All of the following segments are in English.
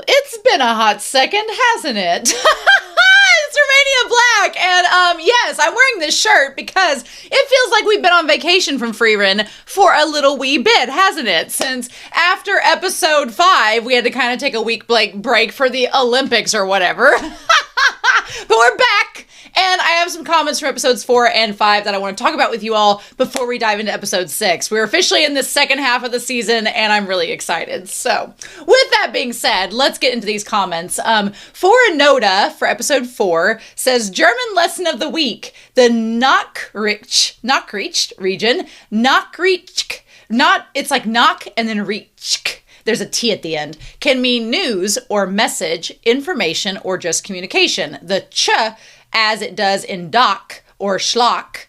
Well, it's been a hot second, hasn't it? It's Romania Black, and yes, I'm wearing this shirt because it feels like we've been on vacation from Frieren for a little wee bit, hasn't it? Since after episode 5, we had to kind of take a week break for the Olympics or whatever. But we're back, and I have some comments from episodes 4 and 5 that I want to talk about with you all before we dive into episode 6. We're officially in the second half of the season, and I'm really excited. So, with that being said, let's get into these comments. Methode for episode 4 says, German lesson of the week, the Nachricht region, it's like knock and then reach. There's a T at the end, can mean news or message, information, or just communication. The ch, as it does in doc or schlock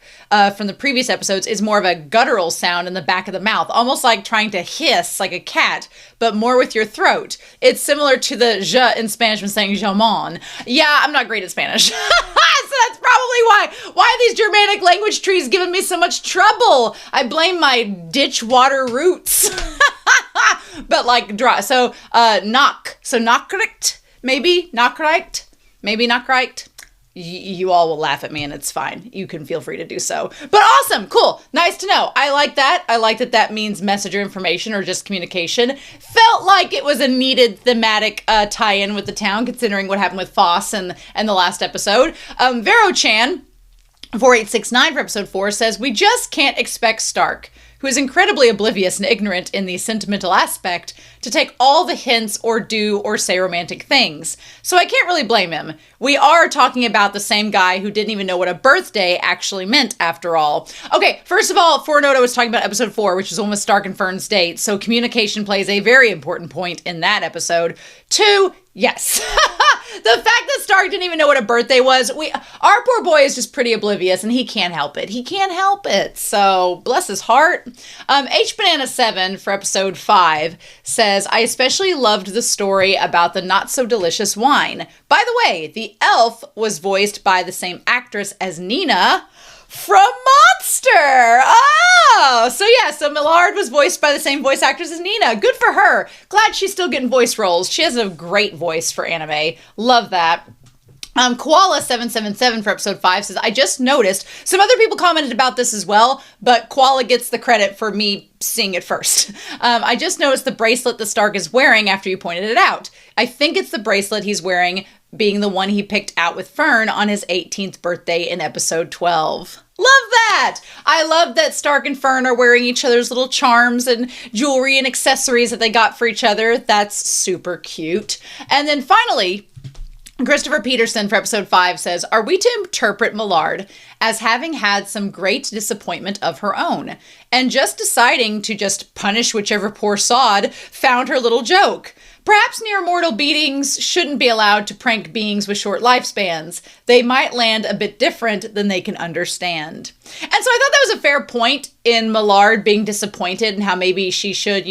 from the previous episodes, is more of a guttural sound in the back of the mouth, almost like trying to hiss like a cat, but more with your throat. It's similar to the je in Spanish when saying jamon. Yeah, I'm not great at Spanish. So that's probably why these Germanic language trees giving me so much trouble. I blame my ditch water roots. But like dry. So knock. So Nachricht, maybe Nachricht, maybe Nachricht. You all will laugh at me and it's fine. You can feel free to do so. But awesome, cool, nice to know. I like that. I like that that means message or information or just communication. Felt like it was a needed thematic tie-in with the town, considering what happened with Foss and the last episode. Vero-chan, 4869 for episode 4 says, we just can't expect Stark, who is incredibly oblivious and ignorant in the sentimental aspect, to take all the hints or do or say romantic things. So I can't really blame him. We are talking about the same guy who didn't even know what a birthday actually meant after all. Okay, first of all, Methode was talking about episode 4, which is one with Stark and Fern's date, so communication plays a very important point in that episode. 2, yes. The fact that Stark didn't even know what a birthday was, our poor boy is just pretty oblivious and he can't help it. He can't help it. So bless his heart. HBanana7 for episode 5 says, I especially loved the story about the not so delicious wine. By the way, the elf was voiced by the same actress as Nina from Monster. Oh, so yeah, so Millard was voiced by the same voice actress as Nina. Good for her. Glad she's still getting voice roles. She has a great voice for anime. Love that. Koala777 for episode 5 says, I just noticed, some other people commented about this as well, but Koala gets the credit for me seeing it first. I just noticed the bracelet the Stark is wearing after you pointed it out. I think it's the bracelet he's wearing, being the one he picked out with Fern on his 18th birthday in episode 12. Love that! I love that Stark and Fern are wearing each other's little charms and jewelry and accessories that they got for each other. That's super cute. And then finally, Christopher Peterson for episode 5 says, are we to interpret Millard as having had some great disappointment of her own and just deciding to just punish whichever poor sod found her little joke? Perhaps near mortal beings shouldn't be allowed to prank beings with short lifespans. They might land a bit different than they can understand. And so I thought that was a fair point in Millard being disappointed and how maybe she should,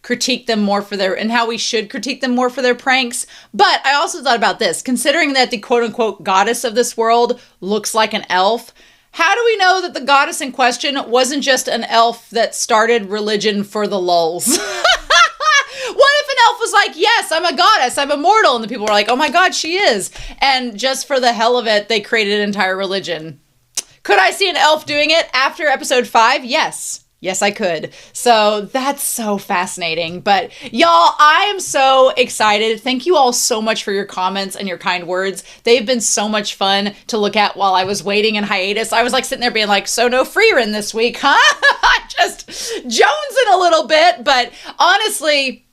critique them more for and how we should critique them more for their pranks. But I also thought about this, considering that the quote unquote goddess of this world looks like an elf. How do we know that the goddess in question wasn't just an elf that started religion for the lulz? What if an elf was like, yes, I'm a goddess, I'm immortal, and the people were like, oh my god, she is. And just for the hell of it, they created an entire religion. Could I see an elf doing it after episode 5? Yes. Yes, I could. So that's so fascinating. But y'all, I am so excited. Thank you all so much for your comments and your kind words. They've been so much fun to look at while I was waiting in hiatus. I was like sitting there being like, so no Frieren this week, huh? Just jonesing a little bit. But honestly,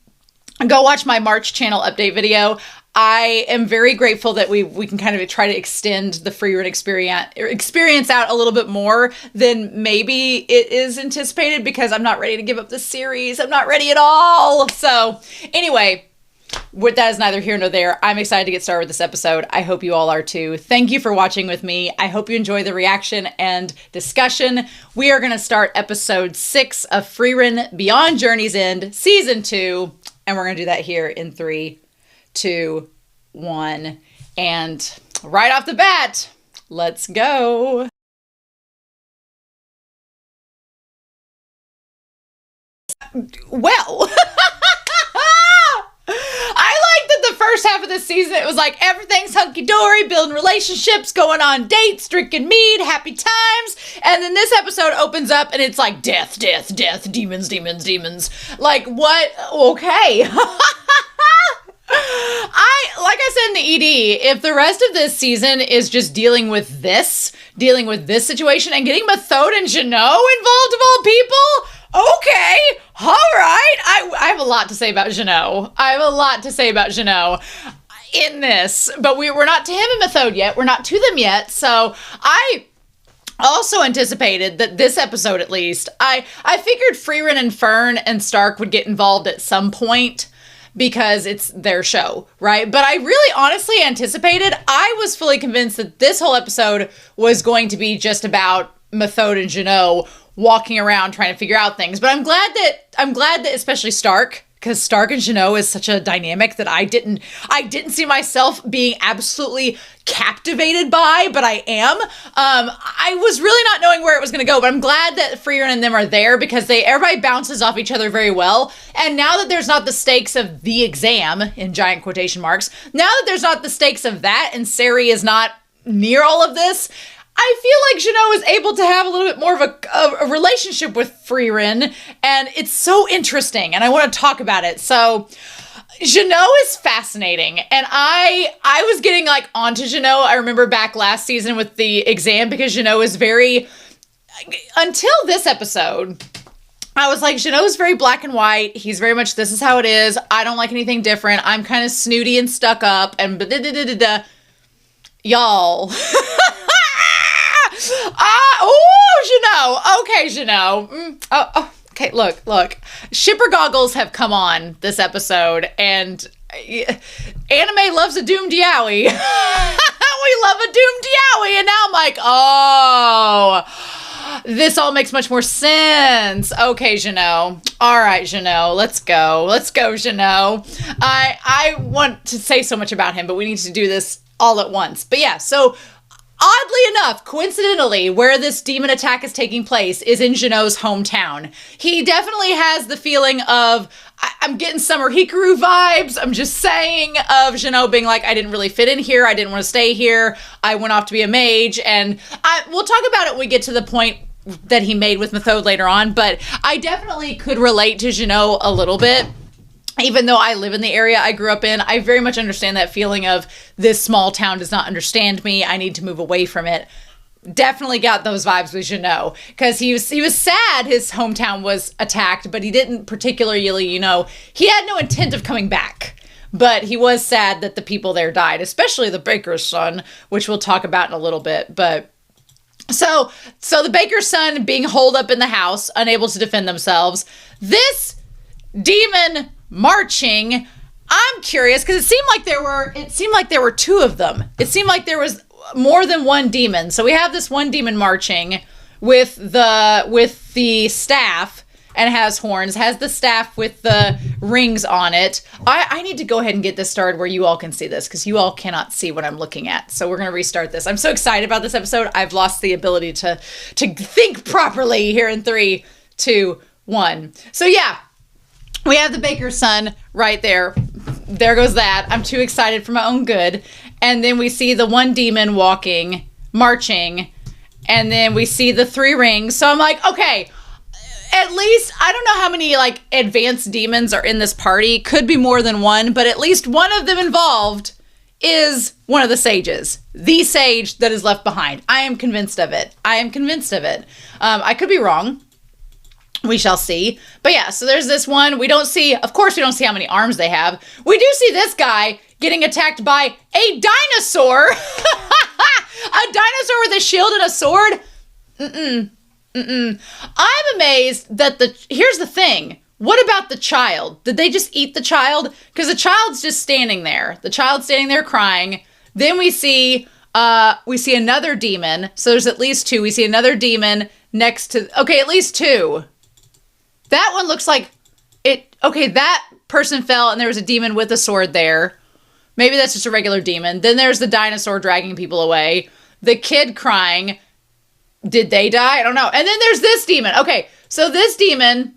go watch my March channel update video. I am very grateful that we can kind of try to extend the Frieren experience out a little bit more than maybe it is anticipated, because I'm not ready to give up this series. I'm not ready at all. So anyway, that is neither here nor there. I'm excited to get started with this episode. I hope you all are too. Thank you for watching with me. I hope you enjoy the reaction and discussion. We are going to start episode 6 of Frieren Beyond Journey's End, season 2. And we're going to do that here in 3, 2, 1. And right off the bat, let's go. Well, I like that the first half of this season, it was like everything's hunky-dory, building relationships, going on dates, drinking mead, happy times. And then this episode opens up and it's like death, death, death, demons, demons, demons. Like, what? Okay. Like I said in the ED, if the rest of this season is just dealing with this situation and getting Methode and Genau involved of all people, okay, all right. I have a lot to say about Genau. In this, but we're not to him and Methode yet. We're not to them yet. So I also anticipated that this episode, at least, I figured Frieren and Fern and Stark would get involved at some point, because it's their show, right? But I really honestly anticipated, I was fully convinced that this whole episode was going to be just about Methode and Genau walking around trying to figure out things. But I'm glad that especially Stark, because Stark and Genau is such a dynamic that I didn't see myself being absolutely captivated by, but I am. I was really not knowing where it was going to go, but I'm glad that Frieren and them are there, because everybody bounces off each other very well. And now that there's not the stakes of the exam, in giant quotation marks, now that there's not the stakes of that, and Sari is not near all of this, I feel like Genau is able to have a little bit more of a relationship with Frieren, and it's so interesting, and I want to talk about it. So Genau is fascinating, and I was getting like onto Genau. I remember back last season with the exam, because Genau is very, until this episode, I was like, Genau is very black and white. He's very much, this is how it is. I don't like anything different. I'm kind of snooty and stuck up and da-da-da-da-da. Y'all. Genau. Okay, Genau. Okay, look. Shipper goggles have come on this episode, and anime loves a doomed yaoi. We love a doomed yaoi, and now I'm like, oh, this all makes much more sense. Okay, Genau. All right, Genau. Let's go, Genau. I want to say so much about him, but we need to do this all at once. But yeah, so oddly enough, coincidentally, where this demon attack is taking place is in Genou's hometown. He definitely has the feeling of, I'm getting Summer Hikaru vibes, I'm just saying, of Genau being like, I didn't really fit in here, I didn't want to stay here, I went off to be a mage, and we'll talk about it when we get to the point that he made with Methode later on, but I definitely could relate to Genau a little bit. Even though I live in the area I grew up in, I very much understand that feeling of, this small town does not understand me, I need to move away from it. Definitely got those vibes with Genau, because he was sad his hometown was attacked, but he didn't particularly, he had no intent of coming back. But he was sad that the people there died, especially the baker's son, which we'll talk about in a little bit. But so the baker's son being holed up in the house, unable to defend themselves. This demon marching, I'm curious, because it seemed like there were two of them. It seemed like there was more than one demon. So we have this one demon marching with the staff, and has horns, has the staff with the rings on it. I need to go ahead and get this started where you all can see this, because you all cannot see what I'm looking at. So we're going to restart this. I'm so excited about this episode. I've lost the ability to think properly here in 3, 2, 1. So yeah, we have the baker's son right there. There goes that. I'm too excited for my own good. And then we see the one demon marching, and then we see the 3 rings. So I'm like, okay, at least, I don't know how many like advanced demons are in this party. Could be more than one, but at least one of them involved is one of the sages. The sage that is left behind. I am convinced of it. I could be wrong. We shall see. But yeah, so there's this one. Of course we don't see how many arms they have. We do see this guy getting attacked by a dinosaur. A dinosaur with a shield and a sword. I'm amazed that here's the thing. What about the child? Did they just eat the child? Because the child's just standing there. The child's standing there crying. Then we see another demon. So there's at least 2. We see another demon next to, at least 2. That one looks like it. Okay, that person fell and there was a demon with a sword there. Maybe that's just a regular demon. Then there's the dinosaur dragging people away. The kid crying. Did they die? I don't know. And then there's this demon. Okay, so this demon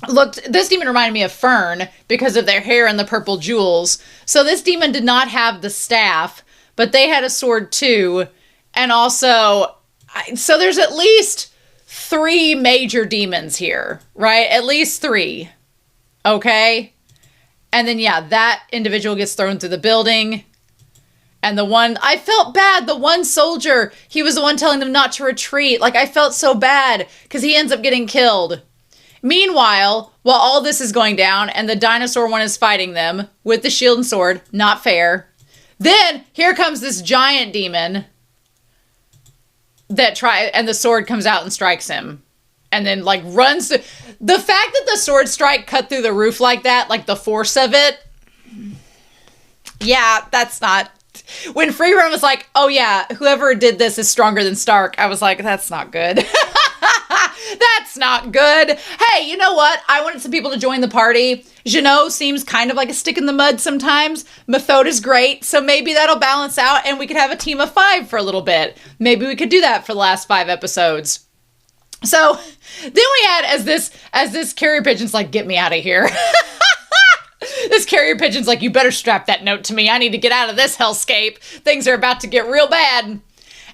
This demon reminded me of Fern because of their hair and the purple jewels. So this demon did not have the staff, but they had a sword too. And also, so there's at least 3 major demons here, right? At least 3. Okay? And then, yeah, that individual gets thrown through the building. And the one, I felt bad. The one soldier, he was the one telling them not to retreat. Like, I felt so bad because he ends up getting killed. Meanwhile, while all this is going down and the dinosaur one is fighting them with the shield and sword, not fair. Then here comes this giant demon and the sword comes out and strikes him. And then, like, runs to... The fact that the sword strike cut through the roof like that, like, the force of it... Yeah, that's not... When Frieren was like, oh yeah, whoever did this is stronger than Stark, I was like, that's not good. That's not good. Hey, you know what? I wanted some people to join the party. Genau seems kind of like a stick in the mud sometimes. Methode is great, so maybe that'll balance out and we could have a team of 5 for a little bit. Maybe we could do that for the last 5 episodes. So then we had as this carrier pigeon's like, get me out of here. This carrier pigeon's like, you better strap that note to me. I need to get out of this hellscape. Things are about to get real bad.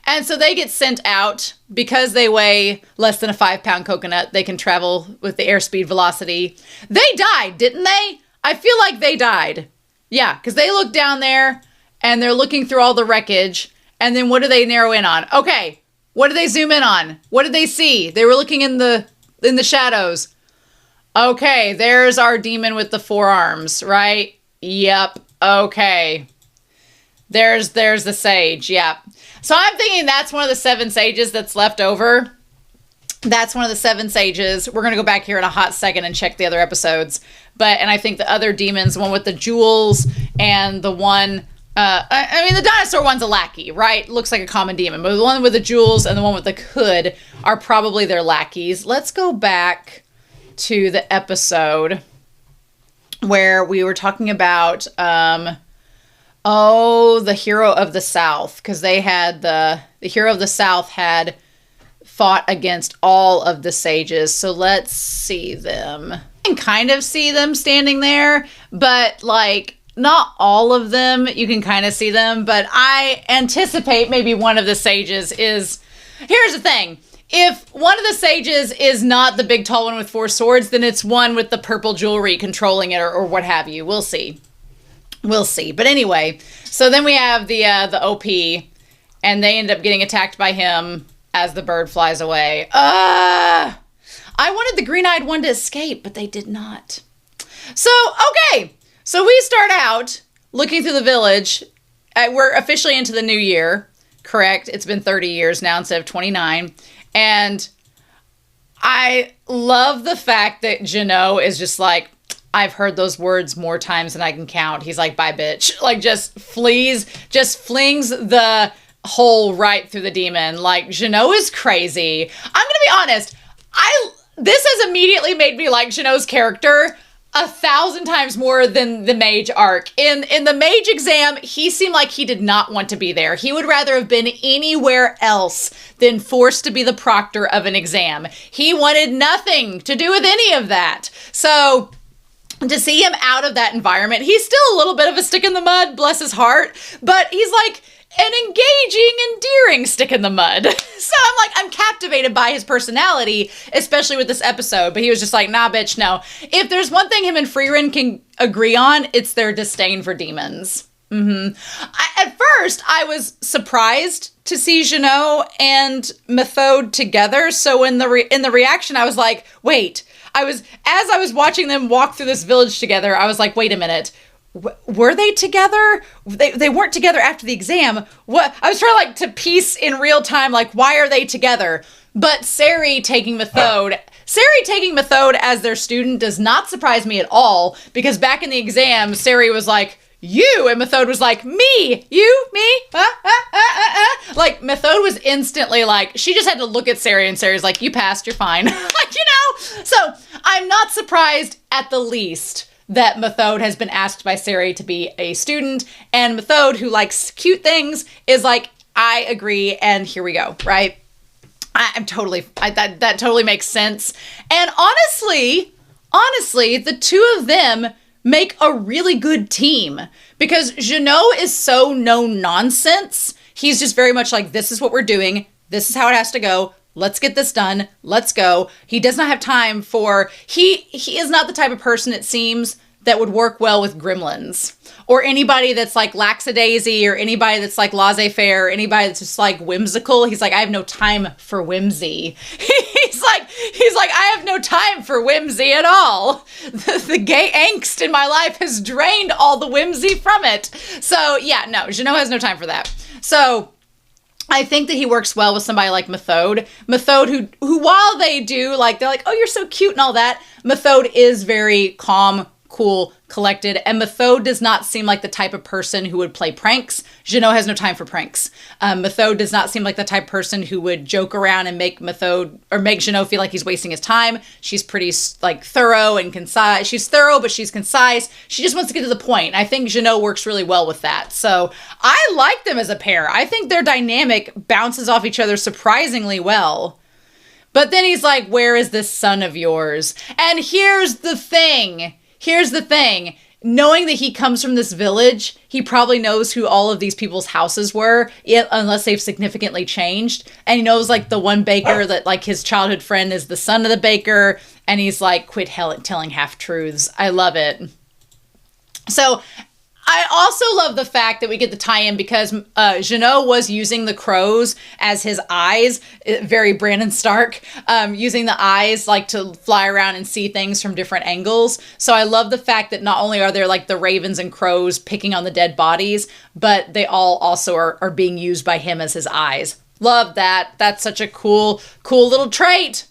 And so they get sent out because they weigh less than a 5-pound coconut. They can travel with the airspeed velocity. They died, didn't they? I feel like they died. Yeah, because they look down there and they're looking through all the wreckage. And then what do they narrow in on? Okay, what did they zoom in on? What did they see? They were looking in the shadows. Okay, there's our demon with the 4 arms, right? Yep. Okay. There's the sage. Yep. So I'm thinking that's one of the 7 sages that's left over. That's one of the 7 sages. We're going to go back here in a hot second and check the other episodes. And I think the other demons, the one with the jewels and the one, I mean, the dinosaur one's a lackey, right? Looks like a common demon. But the one with the jewels and the one with the hood are probably their lackeys. Let's go back to the episode where we were talking about, the hero of the South, because they had the hero of the South had fought against all of the sages. So let's see them. You can kind of see them standing there, but like not all of them. You can kind of see them, but I anticipate maybe one of the sages is, here's the thing. If one of the sages is not the big tall one with 4 swords, then it's one with the purple jewelry controlling it or what have you. We'll see. We'll see. But anyway, so then we have the OP, and they end up getting attacked by him as the bird flies away. I wanted the green-eyed one to escape, but they did not. So, okay. So we start out looking through the village. We're officially into the new year, correct? It's been 30 years now instead of 29. And I love the fact that Genau is just like, I've heard those words more times than I can count. He's like, bye, bitch. Like, just flings the hole right through the demon. Like, Genau is crazy. I'm going to be honest. This has immediately made me like Geno's character 1,000 times more than the mage arc. In the mage exam, he seemed like he did not want to be there. He would rather have been anywhere else than forced to be the proctor of an exam. He wanted nothing to do with any of that. So to see him out of that environment, he's still a little bit of a stick in the mud, bless his heart, but he's like an engaging, endearing stick in the mud. So I'm captivated by his personality, especially with this episode. But he was just like, nah, bitch, no. If there's one thing him and Frieren can agree on, it's their disdain for demons. At first, I was surprised to see Genau and Methode together. So in the reaction, I was like, wait. As I was watching them walk through this village together, I was like, wait a minute. Were they together? They weren't together after the exam. What? I was trying to piece in real time, why are they together? But Sari taking Methode as their student does not surprise me at all, because back in the exam, Sari was like, you, and Methode was like, me, you, me, Methode was instantly she just had to look at Sari, and Sari's like, you passed, you're fine. So I'm not surprised at the least that Methode has been asked by Sari to be a student, and Methode, who likes cute things, is like, I agree, and here we go, right? That totally makes sense. And honestly, honestly, the two of them make a really good team because Genau is so no nonsense. He's just very much like, this is what we're doing. This is how it has to go. Let's get this done. Let's go. He does not have time for, he is not the type of person, it seems, that would work well with gremlins or anybody that's like lackadaisy or anybody that's like laissez-faire or anybody that's just like whimsical. He's like, I have no time for whimsy. He's like, I have no time for whimsy at all. The gay angst in my life has drained all the whimsy from it. So yeah, no, Genau has no time for that. So I think that he works well with somebody like Methode. Methode, who while they do, like, they're like, oh, you're so cute and all that, Methode is very calm, cool, collected, and Methode does not seem like the type of person who would play pranks. Genau has no time for pranks. Methode does not seem like the type of person who would joke around and make Methode or make Genau feel like he's wasting his time. She's pretty like thorough and concise. She's thorough, but she's concise. She just wants to get to the point. And I think Genau works really well with that. So I like them as a pair. I think their dynamic bounces off each other surprisingly well. But then he's like, where is this son of yours? And here's the thing. Knowing that he comes from this village, he probably knows who all of these people's houses were, unless they've significantly changed. And he knows like the one baker that like his childhood friend is the son of the baker. And he's like, quit telling half-truths. I love it. So I also love the fact that we get the tie-in because Genau was using the crows as his eyes, very Brandon Stark, using the eyes like to fly around and see things from different angles. So I love the fact that not only are there like the ravens and crows picking on the dead bodies, but they all also are being used by him as his eyes. Love that. That's such a cool little trait.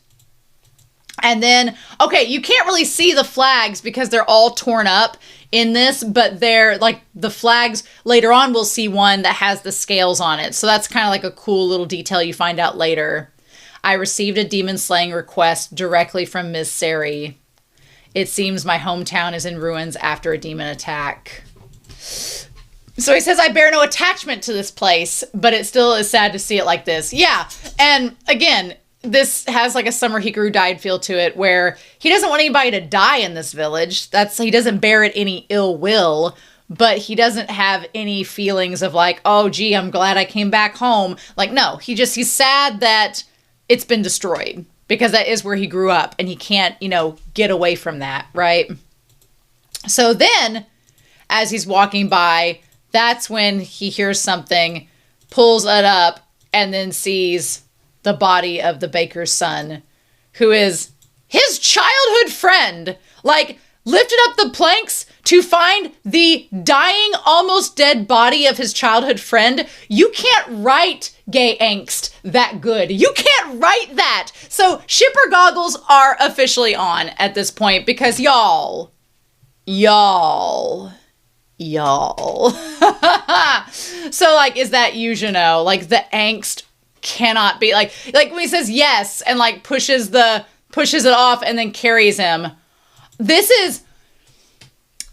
And then, okay, you can't really see the flags because they're all torn up in this, but they're like the flags later on. We'll see one that has the scales on it. So that's kind of like a cool little detail you find out later. I received a demon slaying request directly from Ms. Sari. It seems my hometown is in ruins after a demon attack. So he says, I bear no attachment to this place, but it still is sad to see it like this. Yeah. And again, this has like a Summer Hikaru died feel to it where he doesn't want anybody to die in this village. He doesn't bear it any ill will, but he doesn't have any feelings of like, oh, gee, I'm glad I came back home. Like, no, he's sad that it's been destroyed because that is where he grew up and he can't, get away from that. Right. So then as he's walking by, that's when he hears something, pulls it up, and then sees the body of the baker's son, who is his childhood friend, like lifted up the planks to find the dying, almost dead body of his childhood friend. You can't write gay angst that good. You can't write that. So shipper goggles are officially on at this point because y'all. So like, is that you, Genau? Like the angst cannot be like when he says yes and like pushes it off and then carries him. This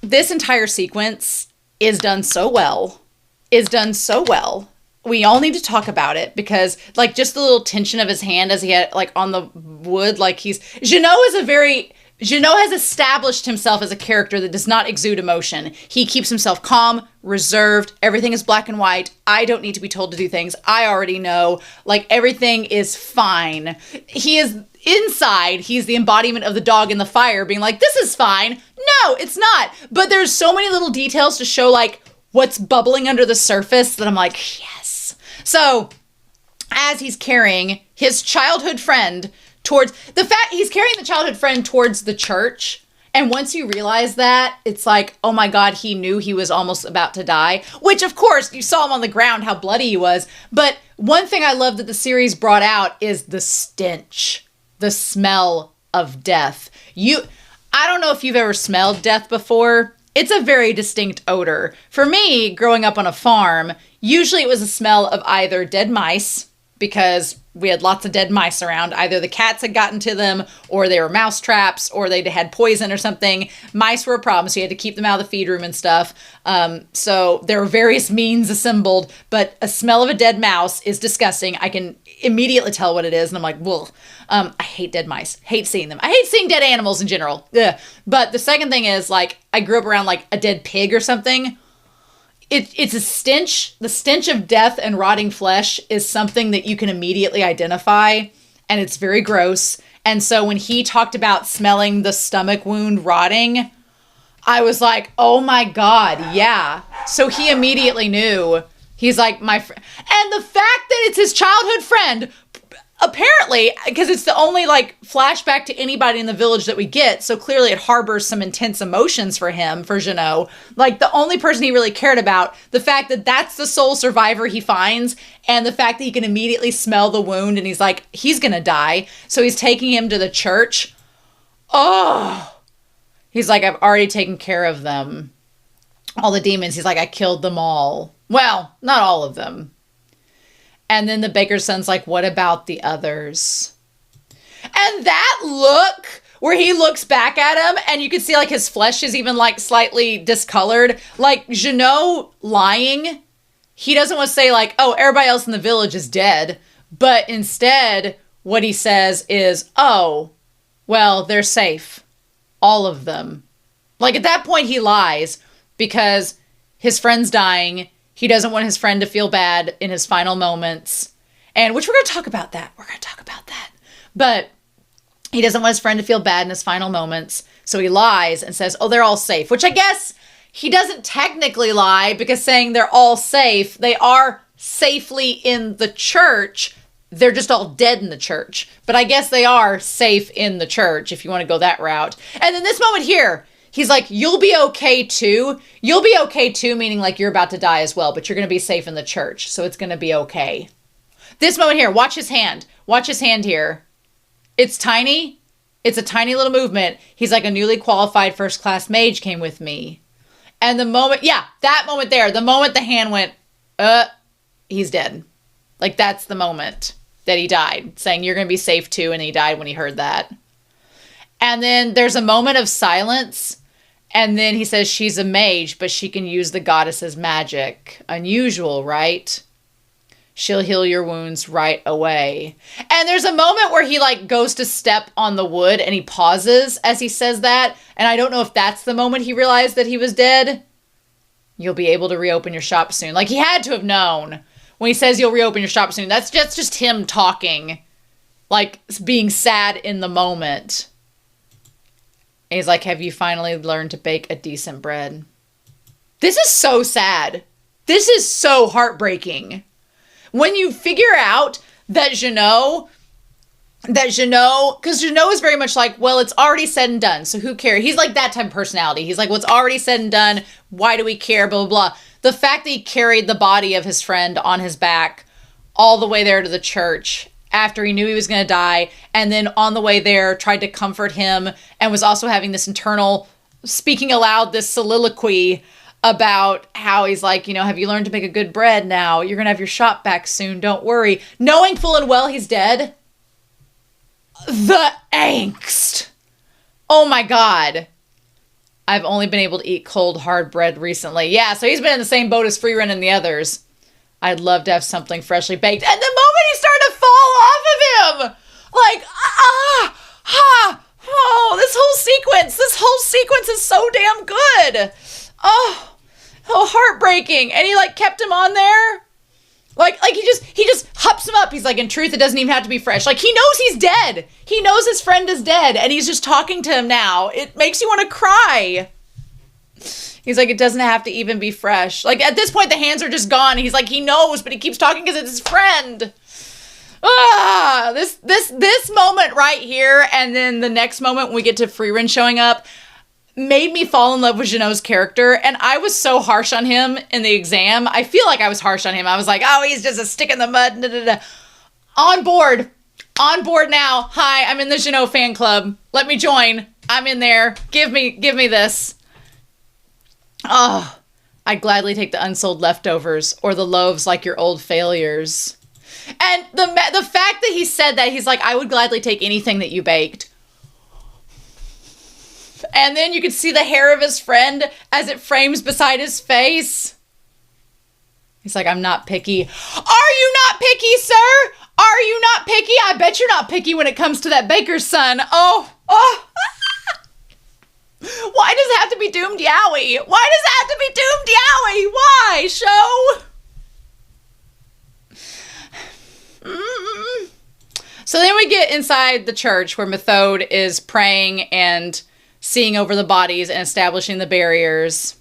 entire sequence is done so well. We all need to talk about it because like just the little tension of his hand as he had like on the wood, like Genau has established himself as a character that does not exude emotion. He keeps himself calm, reserved. Everything is black and white. I don't need to be told to do things. I already know. Like, everything is fine. He is inside. He's the embodiment of the dog in the fire being like, this is fine. No, it's not. But there's so many little details to show, like, what's bubbling under the surface that I'm like, yes. So, as he's carrying his childhood friend towards he's carrying the childhood friend towards the church. And once you realize that, it's like, oh my God, he knew he was almost about to die, which of course you saw him on the ground, how bloody he was. But one thing I love that the series brought out is the stench, the smell of death. I don't know if you've ever smelled death before. It's a very distinct odor. For me, growing up on a farm, usually it was a smell of either dead mice, because we had lots of dead mice around. Either the cats had gotten to them, or they were mouse traps, or they had poison or something. Mice were a problem, so you had to keep them out of the feed room and stuff. So there were various means assembled, but a smell of a dead mouse is disgusting. immediately tell what it is. And I'm like, well, I hate dead mice. Hate seeing them. I hate seeing dead animals in general. Ugh. But the second thing is, like, I grew up around, like, a dead pig or something. It's a stench. The stench of death and rotting flesh is something that you can immediately identify. And it's very gross. And so when he talked about smelling the stomach wound rotting, I was like, oh my God, yeah. So he immediately knew. He's like, my friend. And the fact that it's his childhood friend, apparently, because it's the only, like, flashback to anybody in the village that we get, so clearly it harbors some intense emotions for him, for Genau. Like, the only person he really cared about, the fact that that's the sole survivor he finds, and the fact that he can immediately smell the wound, and he's like, he's gonna die. So he's taking him to the church. Oh! He's like, I've already taken care of them. All the demons. He's like, I killed them all. Well, not all of them. And then the baker's son's like, what about the others? And that look where he looks back at him and you can see, like, his flesh is even, like, slightly discolored. Like, Genau lying. He doesn't want to say, like, oh, everybody else in the village is dead. But instead, what he says is, oh, well, they're safe. All of them. Like, at that point, he lies because his friend's dying. He doesn't want his friend to feel bad in his final moments. And which we're going to talk about that. We're going to talk about that. But he doesn't want his friend to feel bad in his final moments. So he lies and says, oh, they're all safe. Which I guess he doesn't technically lie because saying they're all safe, they are safely in the church. They're just all dead in the church. But I guess they are safe in the church if you want to go that route. And then this moment here, he's like, you'll be okay too. You'll be okay too, meaning like you're about to die as well, but you're going to be safe in the church. So it's going to be okay. This moment here, watch his hand. Watch his hand here. It's tiny. It's a tiny little movement. He's like, a newly qualified first-class mage came with me. And the moment, yeah, that moment there, the moment the hand went, he's dead. Like, that's the moment that he died, saying you're going to be safe too. And he died when he heard that. And then there's a moment of silence. And then he says she's a mage, but she can use the goddess's magic. Unusual, right? She'll heal your wounds right away. And there's a moment where he, like, goes to step on the wood and he pauses as he says that. And I don't know if that's the moment he realized that he was dead. You'll be able to reopen your shop soon. Like, he had to have known. When he says you'll reopen your shop soon, that's just him talking. Like, being sad in the moment. And he's like, have you finally learned to bake a decent bread? This is so sad. This is so heartbreaking. When you figure out that Genau, because Genau is very much like, well, it's already said and done, so who cares? He's like that type of personality. He's like, well, it's already said and done. Why do we care? Blah, blah, blah. The fact that he carried the body of his friend on his back all the way there to the church after he knew he was going to die, and then on the way there tried to comfort him and was also having this internal, speaking aloud, this soliloquy about how he's like, you know, have you learned to make a good bread now? You're going to have your shop back soon. Don't worry. Knowing full and well he's dead. The angst. Oh my God. I've only been able to eat cold, hard bread recently. Yeah, so he's been in the same boat as Frieren and the others. I'd love to have something freshly baked. And the moment he started to fall off of him, like, this whole sequence is so damn good. Oh, heartbreaking. And he, like, kept him on there. Like he just hops him up. He's like, in truth, it doesn't even have to be fresh. Like, he knows he's dead. He knows his friend is dead, and he's just talking to him now. It makes you want to cry. He's like, it doesn't have to even be fresh. Like, at this point, the hands are just gone. He's like, he knows, but he keeps talking because it's his friend. This moment right here, and then the next moment when we get to Frieren showing up, made me fall in love with Genau's character, and I was so harsh on him in the exam. I feel like I was harsh on him. I was like, oh, he's just a stick in the mud. Da, da, da. On board now. Hi, I'm in the Genau fan club. Let me join. I'm in there. Give me this. Oh, I'd gladly take the unsold leftovers or the loaves like your old failures. And the fact that he said that, he's like, I would gladly take anything that you baked. And then you can see the hair of his friend as it frames beside his face. He's like, I'm not picky. Are you not picky, sir? Are you not picky? I bet you're not picky when it comes to that baker's son. Oh. Why does it have to be Doomed Yowie? Why does it have to be Doomed Yowie? Why, show? So then we get inside the church where Methode is praying and seeing over the bodies and establishing the barriers.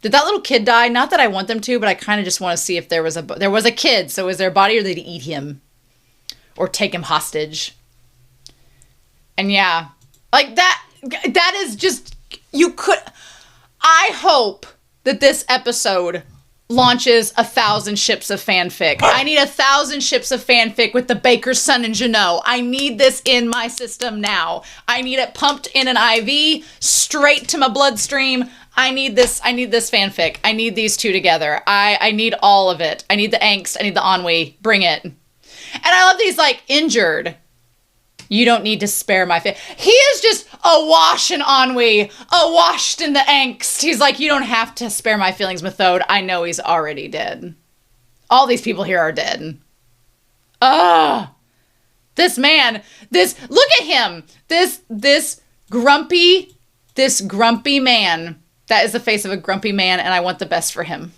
Did that little kid die? Not that I want them to, but I kind of just want to see if there was a kid. So is there a body, or did they eat him or take him hostage? And yeah, like that is just, I hope that this episode launches 1,000 ships of fanfic. I need 1,000 ships of fanfic with the baker's son and Genau. I need this in my system now. I need it pumped in an IV straight to my bloodstream. I need this fanfic. I need these two together. I need all of it. I need the angst. I need the ennui. Bring it. And I love these, like, injured. You don't need to spare my face. He is just awash in ennui, awashed in the angst. He's like, you don't have to spare my feelings, Methode. I know he's already dead. All these people here are dead. This man, look at him. This grumpy man. That is the face of a grumpy man, and I want the best for him.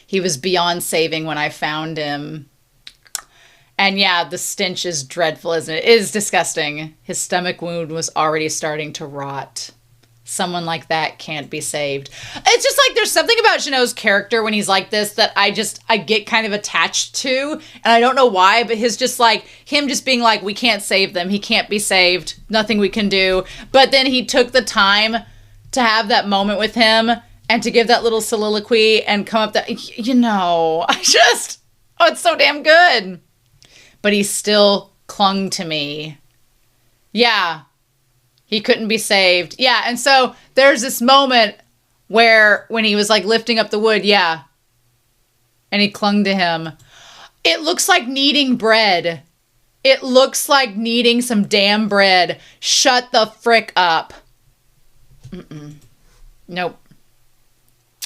He was beyond saving when I found him. And yeah, the stench is dreadful, isn't it? It is disgusting. His stomach wound was already starting to rot. Someone like that can't be saved. It's just like there's something about Genau's character when he's like this that I get kind of attached to. And I don't know why, but him just being like, we can't save them. He can't be saved. Nothing we can do. But then he took the time to have that moment with him and to give that little soliloquy and come up that, it's so damn good. But he still clung to me. Yeah. He couldn't be saved. Yeah, and so there's this moment when he was like lifting up the wood, yeah. And he clung to him. It looks like kneading bread. It looks like kneading some damn bread. Shut the frick up. Nope.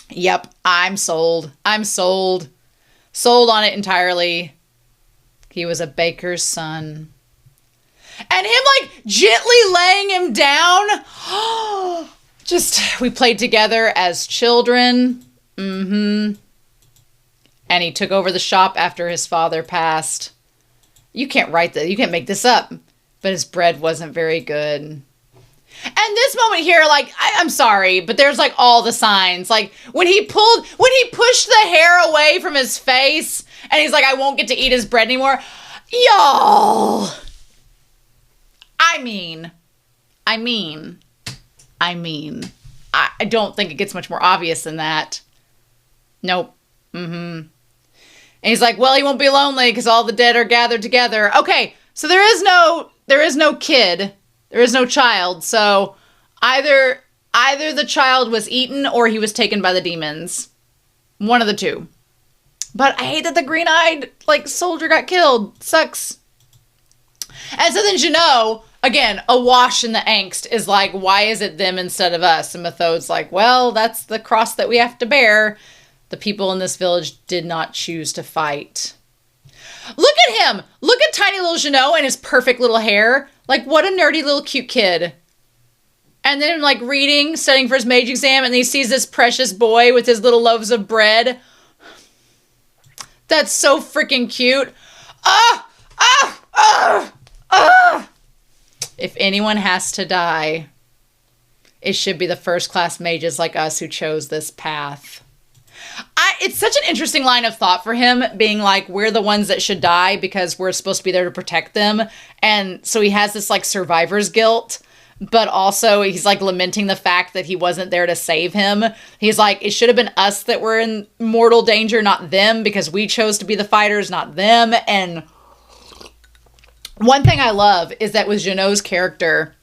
Yep, I'm sold. Sold on it entirely. He was a baker's son. And him, like, gently laying him down. We played together as children. And he took over the shop after his father passed. You can't write that. You can't make this up. But his bread wasn't very good. And this moment here, like, I'm sorry, but there's, like, all the signs. Like, when he pushed the hair away from his face, and he's like, I won't get to eat his bread anymore. Y'all. I mean, I don't think it gets much more obvious than that. Nope. And he's like, well, he won't be lonely because all the dead are gathered together. Okay, so there is no kid. There is no child. So either the child was eaten or he was taken by the demons. One of the two. But I hate that the green-eyed, like, soldier got killed. Sucks. And so then Genau, again, awash in the angst, is like, why is it them instead of us? And Methode's like, well, that's the cross that we have to bear. The people in this village did not choose to fight. Look at him! Look at tiny little Genau and his perfect little hair. Like, what a nerdy little cute kid. And then, like, studying for his mage exam, and he sees this precious boy with his little loaves of bread. That's so freaking cute. If anyone has to die, it should be the first-class mages like us who chose this path. It's such an interesting line of thought for him, being like, we're the ones that should die because we're supposed to be there to protect them. And so he has this, like, survivor's guilt, but also he's, like, lamenting the fact that he wasn't there to save him. He's like, it should have been us that were in mortal danger, not them, because we chose to be the fighters, not them. And one thing I love is that with Genau's character,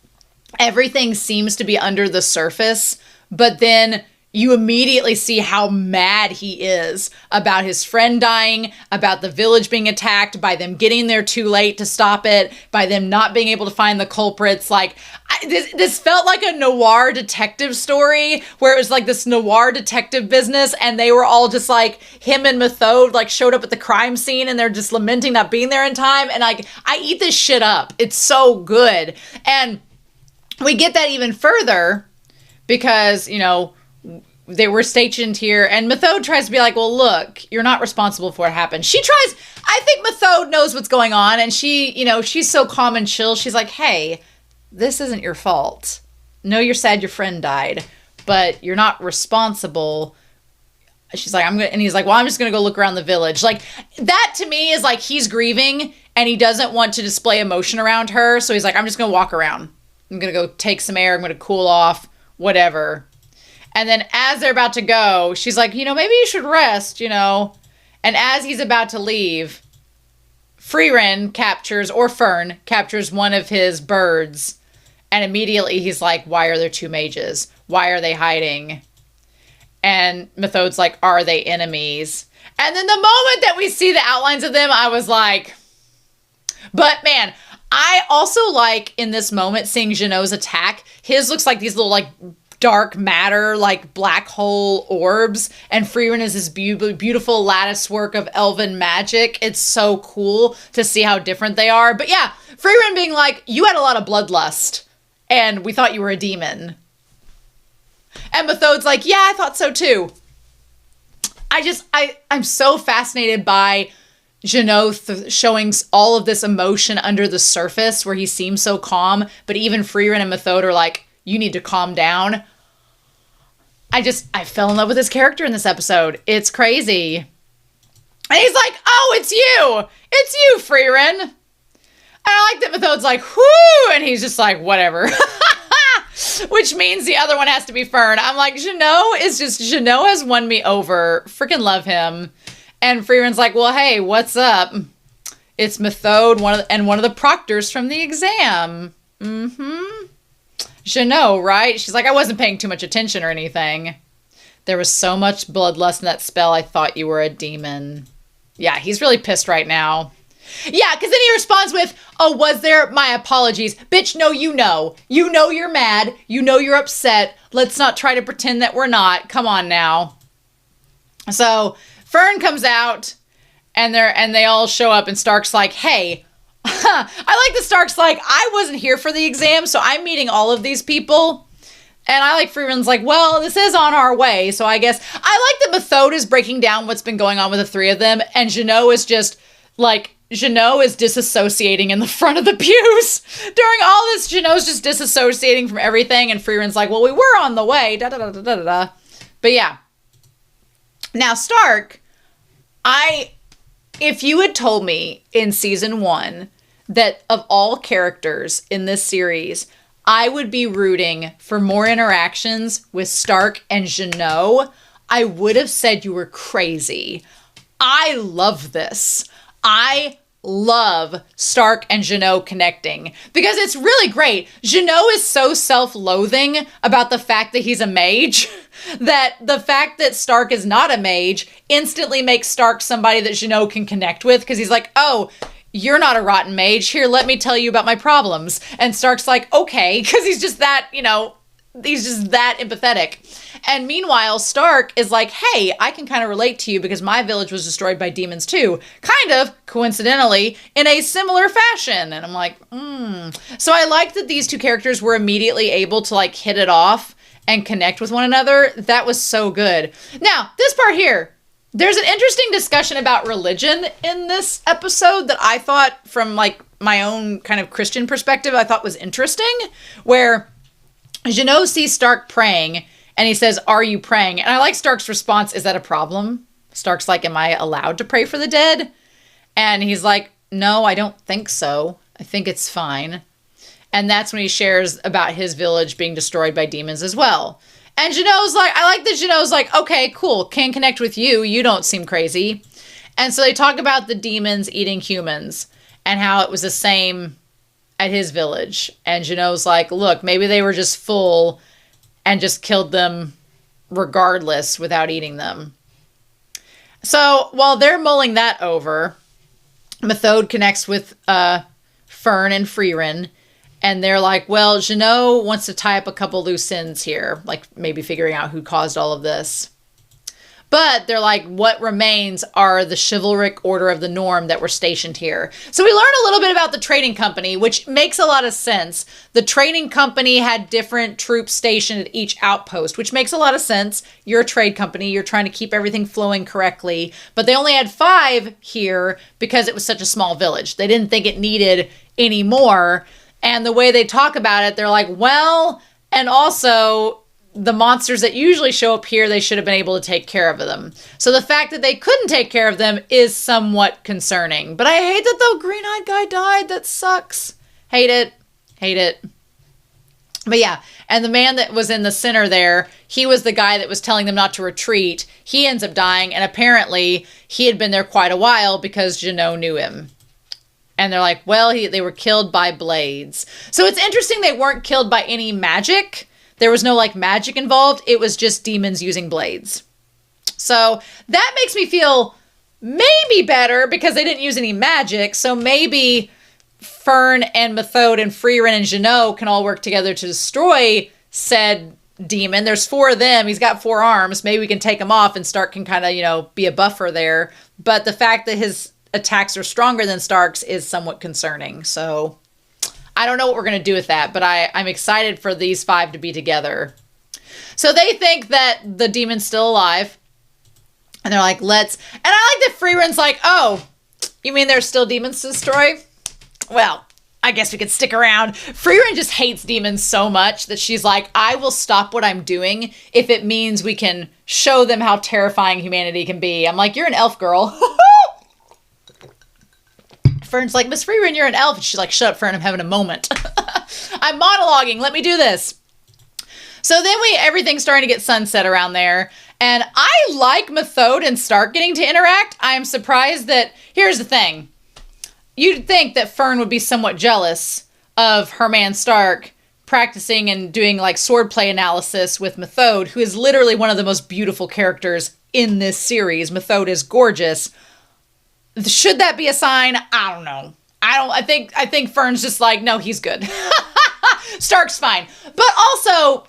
everything seems to be under the surface, but then you immediately see how mad he is about his friend dying, about the village being attacked, by them getting there too late to stop it, by them not being able to find the culprits. Like, this felt like a noir detective story where it was like this noir detective business, and they were all just like, him and Methode like showed up at the crime scene and they're just lamenting not being there in time. And like, I eat this shit up. It's so good. And we get that even further because, you know, they were stationed here, and Methode tries to be like, well, look, you're not responsible for what happened. She tries, I think Methode knows what's going on, and she, you know, she's so calm and chill. She's like, hey, this isn't your fault. No, you're sad your friend died, but you're not responsible. She's like, and he's like, well, I'm just going to go look around the village. Like, that to me is like, he's grieving, and he doesn't want to display emotion around her, so he's like, I'm just going to walk around. I'm going to go take some air. I'm going to cool off, whatever. And then as they're about to go, she's like, you know, maybe you should rest, you know. And as he's about to leave, Fern captures one of his birds. And immediately he's like, why are there two mages? Why are they hiding? And Methode's like, are they enemies? And then the moment that we see the outlines of them, I was like, but man, I also like in this moment seeing Geno's attack. His looks like these little like dark matter, like black hole orbs, and Frieren is this beautiful lattice work of elven magic. It's so cool to see how different they are. But yeah, Frieren being like, you had a lot of bloodlust, and we thought you were a demon. And Methode's like, yeah, I thought so too. I'm so fascinated by Geno showing all of this emotion under the surface where he seems so calm, but even Frieren and Methode are like, you need to calm down. I fell in love with his character in this episode. It's crazy. And he's like, oh, it's you. It's you, Frieren. And I like that Methode's like, whoo, and he's just like, whatever. Which means the other one has to be Fern. I'm like, Geno has won me over. Freaking love him. And Frieren's like, well, hey, what's up? It's Methode, one of the proctors from the exam. Mm-hmm. Geno, right? She's like, I wasn't paying too much attention or anything. There was so much bloodlust in that spell, I thought you were a demon. Yeah, he's really pissed right now. Yeah, because then he responds with, oh, was there? My apologies. Bitch, no, you know. You know you're mad. You know you're upset. Let's not try to pretend that we're not. Come on now. So Fern comes out, and they all show up, and Stark's like, hey, I like that Stark's like, I wasn't here for the exam, so I'm meeting all of these people. And I like Frieren's like, well, this is on our way, so I guess. I like that Methode is breaking down what's been going on with the three of them, and Geno is just, like, Geno is disassociating in the front of the pews. During all this, Geno's just disassociating from everything, and Frieren's like, well, we were on the way, da-da-da-da-da-da. But yeah. Now, Stark, if you had told me in season 1 that of all characters in this series, I would be rooting for more interactions with Stark and Geno, I would have said you were crazy. I love this. I love Stark and Geno connecting because it's really great. Geno is so self-loathing about the fact that he's a mage that the fact that Stark is not a mage instantly makes Stark somebody that Geno can connect with because he's like, oh, you're not a rotten mage. Here, let me tell you about my problems. And Stark's like, okay, because he's just that, he's just that empathetic. And meanwhile, Stark is like, hey, I can kind of relate to you because my village was destroyed by demons too. Kind of, coincidentally, in a similar fashion. And I'm like, So I like that these two characters were immediately able to like hit it off and connect with one another. That was so good. Now, this part here, there's an interesting discussion about religion in this episode that I thought from like my own kind of Christian perspective, I thought was interesting, where Geno sees Stark praying and he says, are you praying? And I like Stark's response, is that a problem? Stark's like, am I allowed to pray for the dead? And he's like, no, I don't think so. I think it's fine. And that's when he shares about his village being destroyed by demons as well. And Geno's like, I like that Geno's like, okay, cool, can connect with you. You don't seem crazy. And so they talk about the demons eating humans and how it was the same at his village. And Geno's like, look, maybe they were just full and just killed them regardless without eating them. So while they're mulling that over, Methode connects with Fern and Frieren, and they're like, well, Genau wants to tie up a couple loose ends here, like maybe figuring out who caused all of this. But they're like, what remains are the chivalric order of the norm that were stationed here. So we learn a little bit about the trading company, which makes a lot of sense. The trading company had different troops stationed at each outpost, which makes a lot of sense. You're a trade company. You're trying to keep everything flowing correctly. But they only had 5 here because it was such a small village. They didn't think it needed any more. And the way they talk about it, they're like, well, and also the monsters that usually show up here, they should have been able to take care of them. So the fact that they couldn't take care of them is somewhat concerning. But I hate that the green-eyed guy died. That sucks. Hate it. Hate it. But yeah, and the man that was in the center there, he was the guy that was telling them not to retreat. He ends up dying, and apparently he had been there quite a while because Genau knew him. And they're like, well, they were killed by blades. So it's interesting they weren't killed by any magic. There was no like magic involved. It was just demons using blades. So that makes me feel maybe better because they didn't use any magic. So maybe Fern and Methode and Frieren and Genau can all work together to destroy said demon. There's 4 of them. He's got 4 arms. Maybe we can take him off and Stark can kind of, be a buffer there. But the fact that his attacks are stronger than Stark's is somewhat concerning. So I don't know what we're going to do with that, but I'm excited for these 5 to be together. So they think that the demon's still alive. And they're like, let's... And I like that Frieren's like, oh, you mean there's still demons to destroy? Well, I guess we could stick around. Frieren just hates demons so much that she's like, I will stop what I'm doing if it means we can show them how terrifying humanity can be. I'm like, you're an elf girl. Fern's like, Miss Frieren, you're an elf. And she's like, shut up, Fern, I'm having a moment. I'm monologuing. Let me do this. So then everything's starting to get sunset around there. And I like Methode and Stark getting to interact. I'm surprised that, here's the thing. You'd think that Fern would be somewhat jealous of her man Stark practicing and doing like swordplay analysis with Methode, who is literally one of the most beautiful characters in this series. Methode is gorgeous. Should that be a sign? I don't know. I think Fern's just like, no, he's good. Stark's fine. But also,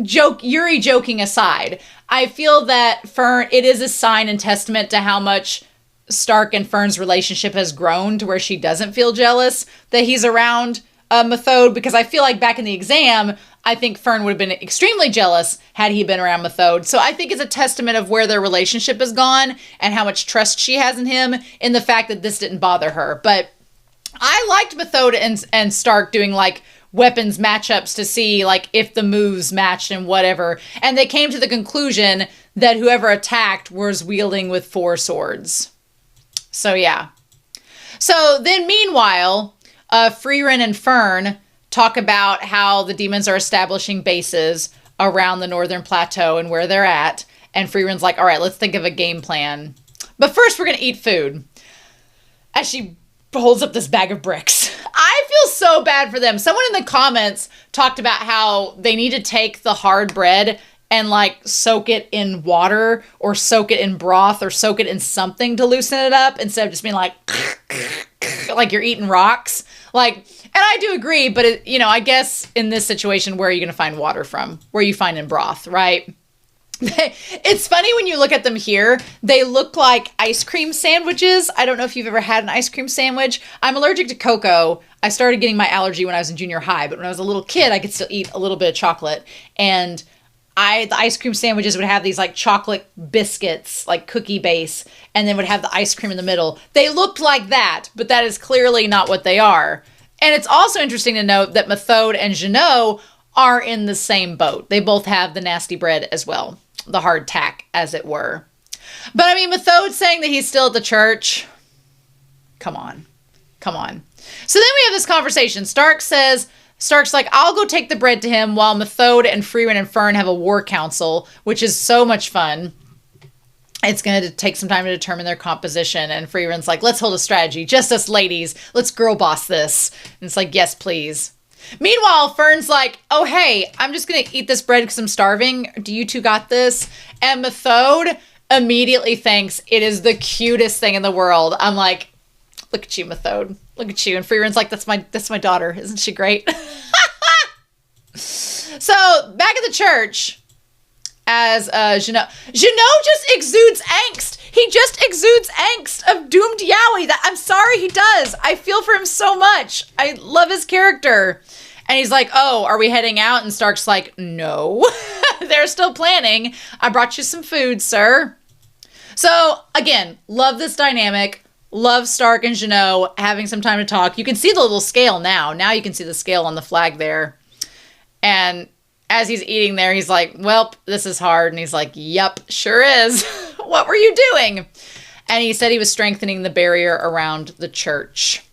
Yuri joking aside, I feel that Fern, it is a sign and testament to how much Stark and Fern's relationship has grown to where she doesn't feel jealous that he's around Methode, because I feel like back in the exam, I think Fern would have been extremely jealous had he been around Methode. So I think it's a testament of where their relationship has gone and how much trust she has in him in the fact that this didn't bother her. But I liked Methode and Stark doing like weapons matchups to see like if the moves matched and whatever. And they came to the conclusion that whoever attacked was wielding with 4 swords. So yeah. So then meanwhile, Frieren and Fern talk about how the demons are establishing bases around the northern plateau and where they're at. And Frieren's like, all right, let's think of a game plan. But first we're going to eat food. As she holds up this bag of bricks. I feel so bad for them. Someone in the comments talked about how they need to take the hard bread and like soak it in water or soak it in broth or soak it in something to loosen it up instead of just being like you're eating rocks. Like, and I do agree, but I guess in this situation, where are you going to find water from? Where you find in broth, right? It's funny when you look at them here, they look like ice cream sandwiches. I don't know if you've ever had an ice cream sandwich. I'm allergic to cocoa. I started getting my allergy when I was in junior high, but when I was a little kid, I could still eat a little bit of chocolate. And the ice cream sandwiches would have these like chocolate biscuits, like cookie base, and then would have the ice cream in the middle. They looked like that, but that is clearly not what they are. And it's also interesting to note that Methode and Genau are in the same boat. They both have the nasty bread as well. The hard tack, as it were. But I mean, Methode's saying that he's still at the church. Come on. So then we have this conversation. Stark's like, I'll go take the bread to him while Methode and Frieren and Fern have a war council, which is so much fun. It's going to take some time to determine their composition. And Frieren's like, let's hold a strategy. Just us ladies. Let's girl boss this. And it's like, yes, please. Meanwhile, Fern's like, oh, hey, I'm just going to eat this bread because I'm starving. Do you two got this? And Methode immediately thinks it is the cutest thing in the world. I'm like, look at you, Methode. Look at you. And Frieren's like, that's my daughter. Isn't she great? So back at the church, as Genau just exudes angst. He just exudes angst of doomed Yowie. I'm sorry, he does. I feel for him so much. I love his character. And he's like, oh, are we heading out? And Stark's like, no. They're still planning. I brought you some food, sir. So, again, love this dynamic. Love Stark and Genau having some time to talk. You can see the little scale now. Now you can see the scale on the flag there. And as he's eating there, he's like, well, this is hard. And he's like, yep, sure is. What were you doing? And he said he was strengthening the barrier around the church.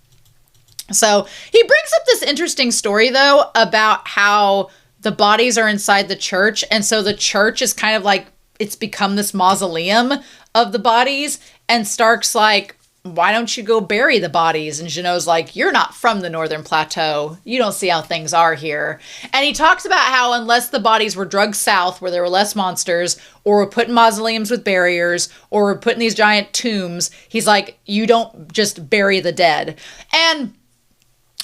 So he brings up this interesting story, though, about how the bodies are inside the church. And so the church is kind of like, it's become this mausoleum of the bodies. And Stark's like, why don't you go bury the bodies? And Genau's like, you're not from the Northern Plateau. You don't see how things are here. And he talks about how unless the bodies were drugged south where there were less monsters, or were put in mausoleums with barriers, or were put in these giant tombs, he's like, you don't just bury the dead. And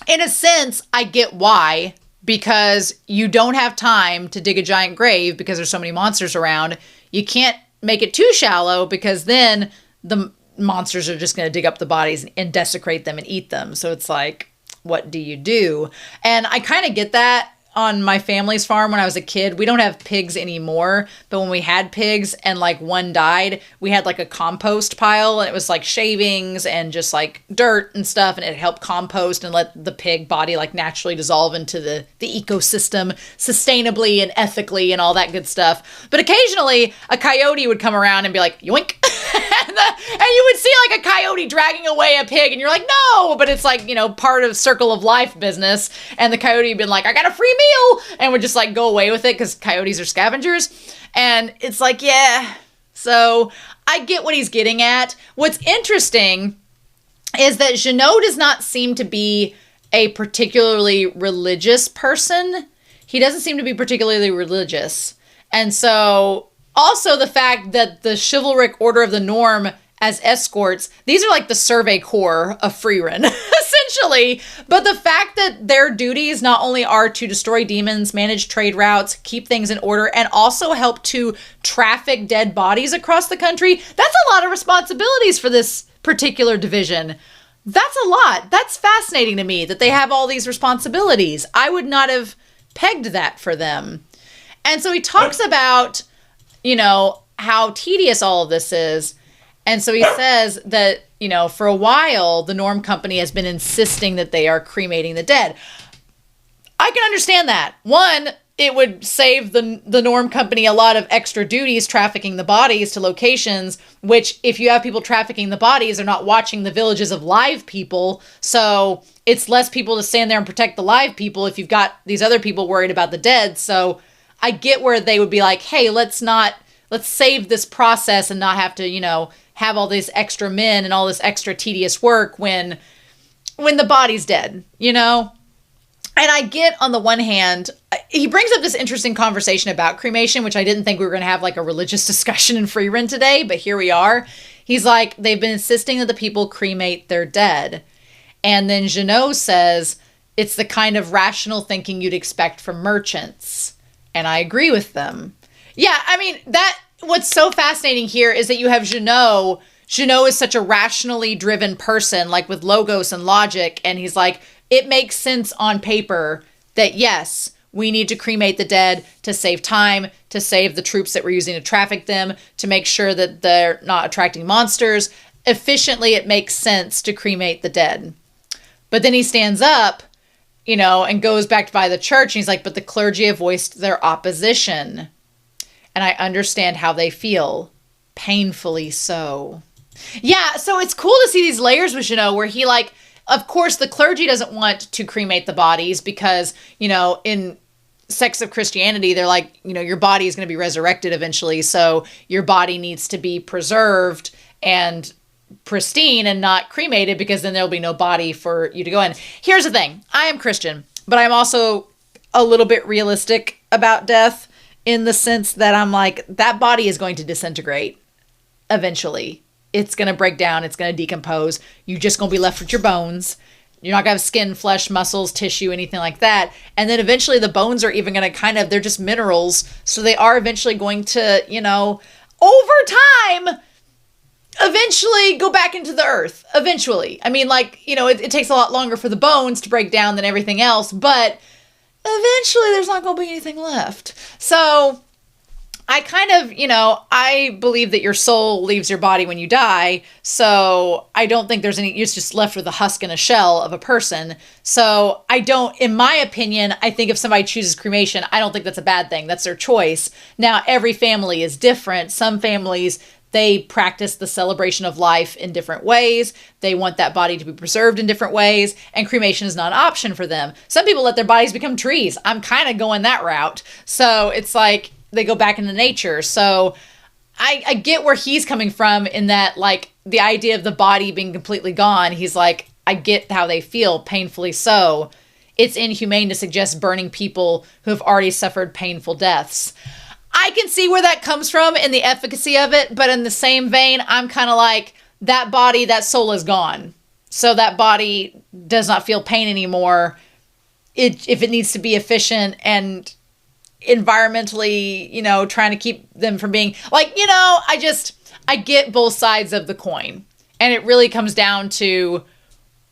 in a sense, I get why, because you don't have time to dig a giant grave because there's so many monsters around. You can't make it too shallow because then the monsters are just going to dig up the bodies and desecrate them and eat them. So it's like, what do you do? And I kind of get that on my family's farm when I was a kid. We don't have pigs anymore, but when we had pigs and like one died, we had like a compost pile, and it was like shavings and just like dirt and stuff, and it helped compost and let the pig body like naturally dissolve into the ecosystem sustainably and ethically and all that good stuff. But occasionally a coyote would come around and be like, yoink. And you would see like a coyote dragging away a pig, and you're like, no, but it's like, you know, part of circle of life business. And the coyote had been like, I got a free meal, and would just like go away with it because coyotes are scavengers. And it's like, yeah. So I get what he's getting at. What's interesting is that Genau does not seem to be a particularly religious person. He doesn't seem to be particularly religious. And so also the fact that the chivalric Order of the Norm as escorts, these are like the Survey Corps of Frieren, essentially. But the fact that their duties not only are to destroy demons, manage trade routes, keep things in order, and also help to traffic dead bodies across the country, that's a lot of responsibilities for this particular division. That's a lot. That's fascinating to me that they have all these responsibilities. I would not have pegged that for them. And so he talks about, you know, how tedious all of this is. And so he says that, you know, for a while, the Norm Company has been insisting that they are cremating the dead. I can understand that. One, it would save the Norm Company a lot of extra duties trafficking the bodies to locations, which if you have people trafficking the bodies, they're not watching the villages of live people. So it's less people to stand there and protect the live people if you've got these other people worried about the dead. So I get where they would be like, hey, let's save this process and not have to, you know, have all these extra men and all this extra tedious work when the body's dead, you know? And I get, on the one hand, he brings up this interesting conversation about cremation, which I didn't think we were going to have like a religious discussion in Frieren today, but here we are. He's like, they've been insisting that the people cremate their dead. And then Genau says, it's the kind of rational thinking you'd expect from merchants. And I agree with them. Yeah, I mean, what's so fascinating here is that you have Genau. Genau is such a rationally driven person, like with logos and logic. And he's like, it makes sense on paper that, yes, we need to cremate the dead to save time, to save the troops that we're using to traffic them, to make sure that they're not attracting monsters. Efficiently, it makes sense to cremate the dead. But then he stands up, you know, and goes back by the church. And he's like, but the clergy have voiced their opposition. And I understand how they feel. Painfully so. Yeah, so it's cool to see these layers with Genau where he, like, of course, the clergy doesn't want to cremate the bodies because, you know, in sects of Christianity, they're like, you know, your body is going to be resurrected eventually. So your body needs to be preserved and pristine and not cremated because then there'll be no body for you to go in. Here's the thing. I am Christian. But I'm also a little bit realistic about death in the sense that I'm like, that body is going to disintegrate eventually. It's going to break down. It's going to decompose. You're just going to be left with your bones. You're not going to have skin, flesh, muscles, tissue, anything like that. And then eventually the bones are even going to they're just minerals. So they are eventually going to, over time, eventually go back into the earth. Eventually. I mean, it takes a lot longer for the bones to break down than everything else. But eventually there's not going to be anything left. So I believe that your soul leaves your body when you die. So I don't think you're just left with a husk and a shell of a person. So in my opinion, I think if somebody chooses cremation, I don't think that's a bad thing. That's their choice. Now, every family is different. Some families, they practice the celebration of life in different ways. They want that body to be preserved in different ways, and cremation is not an option for them. Some people let their bodies become trees. I'm kind of going that route. So it's like they go back into nature. So I get where he's coming from in that, the idea of the body being completely gone. He's like, I get how they feel, painfully so. It's inhumane to suggest burning people who have already suffered painful deaths. I can see where that comes from in the efficacy of it, but in the same vein, I'm kind of like, that body, that soul is gone. So that body does not feel pain anymore. If it needs to be efficient and environmentally, trying to keep them from being I get both sides of the coin. And it really comes down to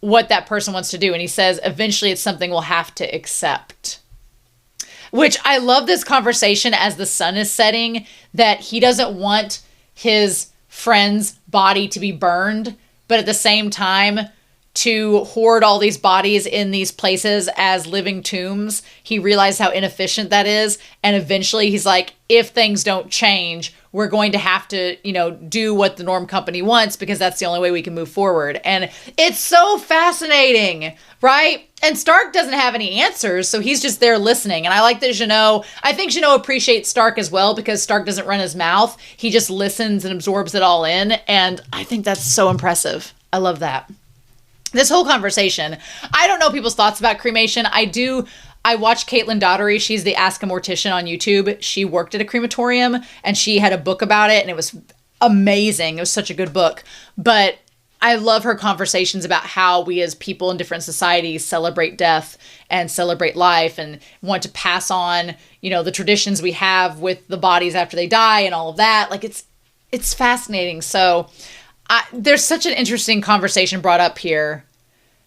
what that person wants to do. And he says, eventually it's something we'll have to accept. Which I love this conversation as the sun is setting, that he doesn't want his friend's body to be burned, but at the same time, to hoard all these bodies in these places as living tombs. He realized how inefficient that is. And eventually he's like, if things don't change, we're going to have to, do what the Norm Company wants, because that's the only way we can move forward. And it's so fascinating, right? And Stark doesn't have any answers, so he's just there listening. And I like that I think Genau appreciates Stark as well, because Stark doesn't run his mouth. He just listens and absorbs it all in. And I think that's so impressive. I love that. This whole conversation, I don't know people's thoughts about cremation. I watched Caitlin Daughtery. She's the Ask a Mortician on YouTube. She worked at a crematorium and she had a book about it, and it was amazing. It was such a good book. But I love her conversations about how we as people in different societies celebrate death and celebrate life and want to pass on, the traditions we have with the bodies after they die and all of that. It's fascinating. So there's such an interesting conversation brought up here.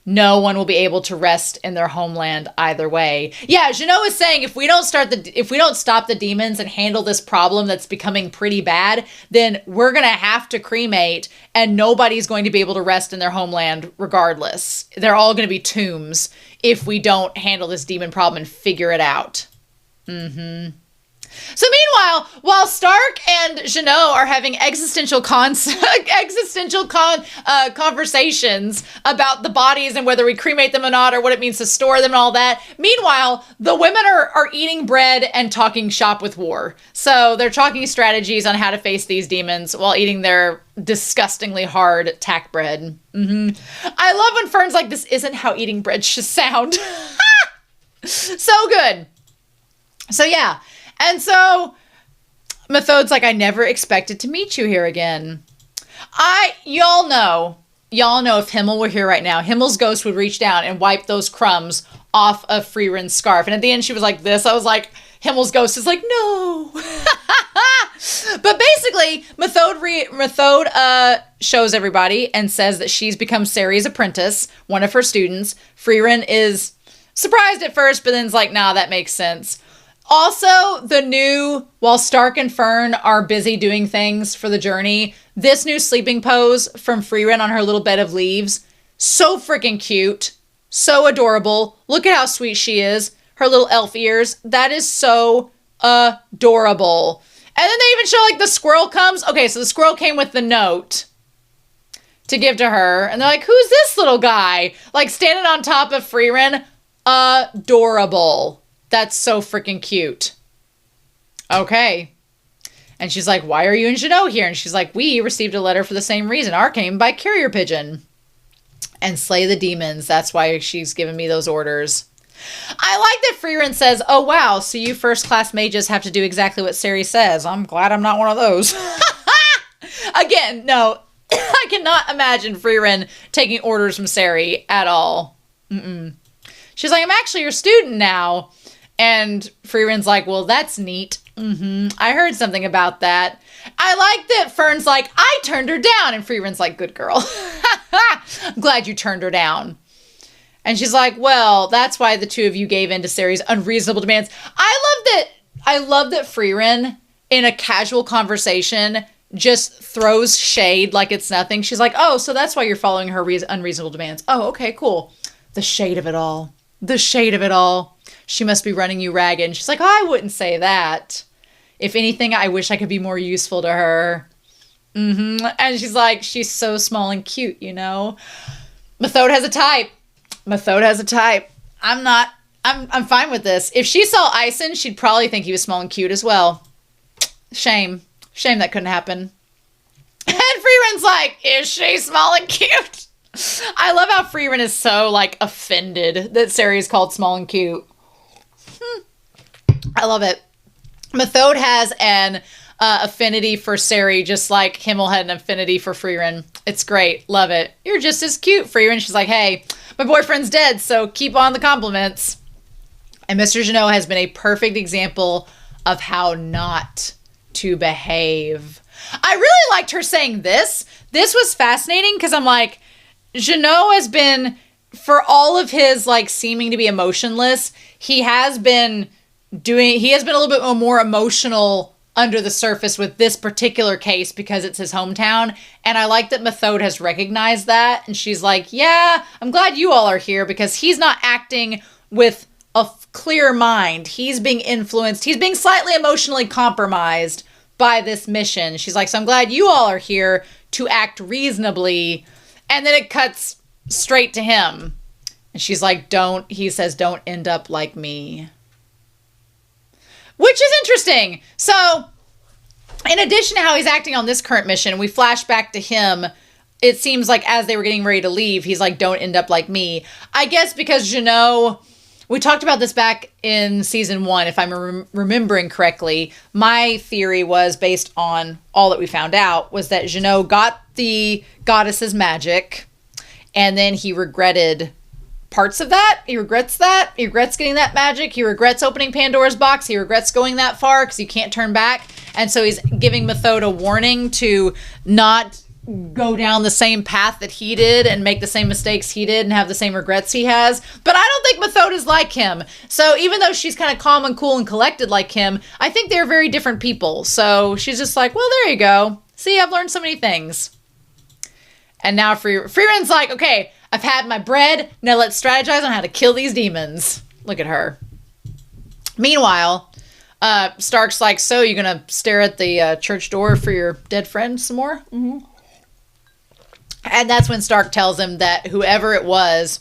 No one will be able to rest in their homeland either way. Yeah, Genau is saying if we don't stop the demons and handle this problem that's becoming pretty bad, then we're going to have to cremate, and nobody's going to be able to rest in their homeland regardless. They're all going to be tombs if we don't handle this demon problem and figure it out. Mm-hmm. So meanwhile, while Stark and Genau are having existential conversations about the bodies and whether we cremate them or not, or what it means to store them and all that, meanwhile, the women are eating bread and talking shop with war. So they're talking strategies on how to face these demons while eating their disgustingly hard tack bread. Mm-hmm. I love when Fern's like, this isn't how eating bread should sound. So good. So yeah. And so Methode's like, I never expected to meet you here again. Y'all know if Himmel were here right now, Himmel's ghost would reach down and wipe those crumbs off of Frieren's scarf. And at the end, she was like this. I was like, Himmel's ghost is like, no. But basically, Methode shows everybody and says that she's become Sari's apprentice, one of her students. Frieren is surprised at first, but then's like, nah, that makes sense. Also, while Stark and Fern are busy doing things for the journey, this new sleeping pose from Frieren on her little bed of leaves, so freaking cute, so adorable. Look at how sweet she is. Her little elf ears, that is so adorable. And then they even show the squirrel comes. Okay, so the squirrel came with the note to give to her. And they're like, who's this little guy? Standing on top of Frieren. Adorable. That's so freaking cute. Okay. And she's like, why are you and Genau here? And she's like, we received a letter for the same reason. Our came by carrier pigeon. And slay the demons. That's why she's given me those orders. I like that Frieren says, oh, wow, so you first-class mages have to do exactly what Sari says. I'm glad I'm not one of those. Again, no, I cannot imagine Frieren taking orders from Sari at all. She's like, I'm actually your student now. And Frieren's like, well, that's neat. I heard something about that. I like that Fern's like, I turned her down. And Frieren's like, good girl. I'm glad you turned her down. And she's like, well, that's why the two of you gave in to Sari's unreasonable demands. I love that Frieren, in a casual conversation, just throws shade like it's nothing. She's like, oh, so that's why you're following her unreasonable demands. Oh, okay, cool. The shade of it all. The shade of it all. She must be running you ragged. And she's like, oh, I wouldn't say that. If anything, I wish I could be more useful to her. And she's like, she's so small and cute, you know? Methode has a type. Methode has a type. I'm fine with this. If she saw Ison, she'd probably think he was small and cute as well. Shame that couldn't happen. And Frieren's like, is she small and cute? I love how Frieren is so, like, offended that Sari is called small and cute. I love it. Methode has an affinity for Sari, just like Himmel had an affinity for Frieren. It's great. Love it. You're just as cute, Frieren. She's like, hey, my boyfriend's dead, so keep on the compliments. And Mr. Genau has been a perfect example of how not to behave. I really liked her saying this. This was fascinating because I'm like, Genau has been, for all of his like seeming to be emotionless, he has been a little bit more emotional under the surface with this particular case because it's his hometown. And I like that Methode has recognized that. And she's like, yeah, I'm glad you all are here because he's not acting with a clear mind. He's being influenced. He's being slightly emotionally compromised by this mission. She's like, so I'm glad you all are here to act reasonably. And then it cuts straight to him. And she's like, he says, don't end up like me. Which is interesting. So, in addition to how he's acting on this current mission, we flash back to him. It seems like as they were getting ready to leave, he's like, don't end up like me. I guess because Genau, we talked about this back in season 1, if I'm remembering correctly. My theory was based on all that we found out, was that Genau got the goddess's magic, and then he regretted parts of that. He regrets that. He regrets getting that magic. He regrets opening Pandora's box. He regrets going that far because you can't turn back. And so he's giving Methode a warning to not go down the same path that he did and make the same mistakes he did and have the same regrets he has. But I don't think Methode is like him. So even though she's kind of calm and cool and collected like him, I think they're very different people. So she's just like, well, there you go. See, I've learned so many things. And now Frieren's like, okay, I've had my bread. Now let's strategize on how to kill these demons. Look at her. Meanwhile, Stark's like, so you're going to stare at the church door for your dead friend some more? And that's when Stark tells him that whoever it was